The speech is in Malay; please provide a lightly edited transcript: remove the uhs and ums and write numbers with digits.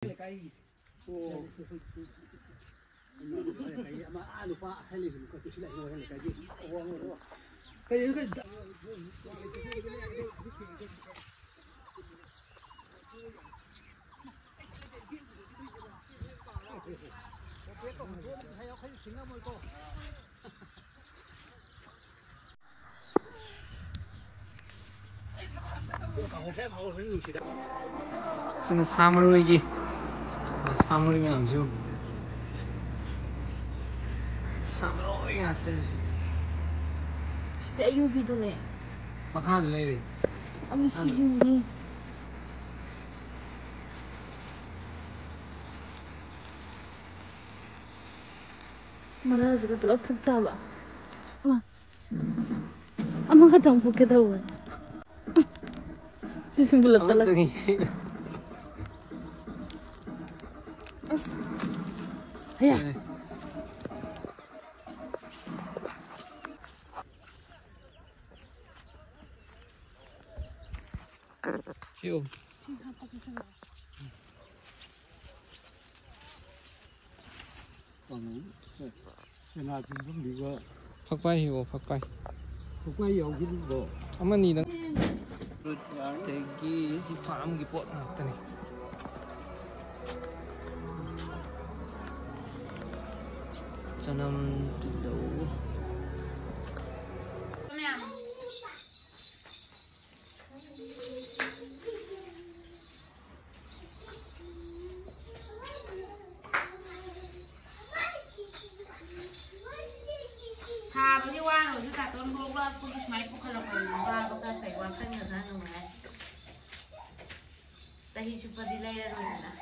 Sini sama lagi, sama dengan tu, sama lagi atas. Sudah ayubi tu ni. Makan lagi. Ami sini. Mana juga tu tak tahu. Ama kata apa kita tahu. Bulat telat. Ya. Yo. Phật bay hiểu Phật bay. Phật bay hiểu cái gì bộ. Ama ni dang. Rồi thì cái si farm cái pot nào thế này. Cho năm từ đầu. Bagi wano, kita tahun berubah pun semai pun kalau berubah, kita saya wakan dengan mana. Tahi cuba dilai dan mana.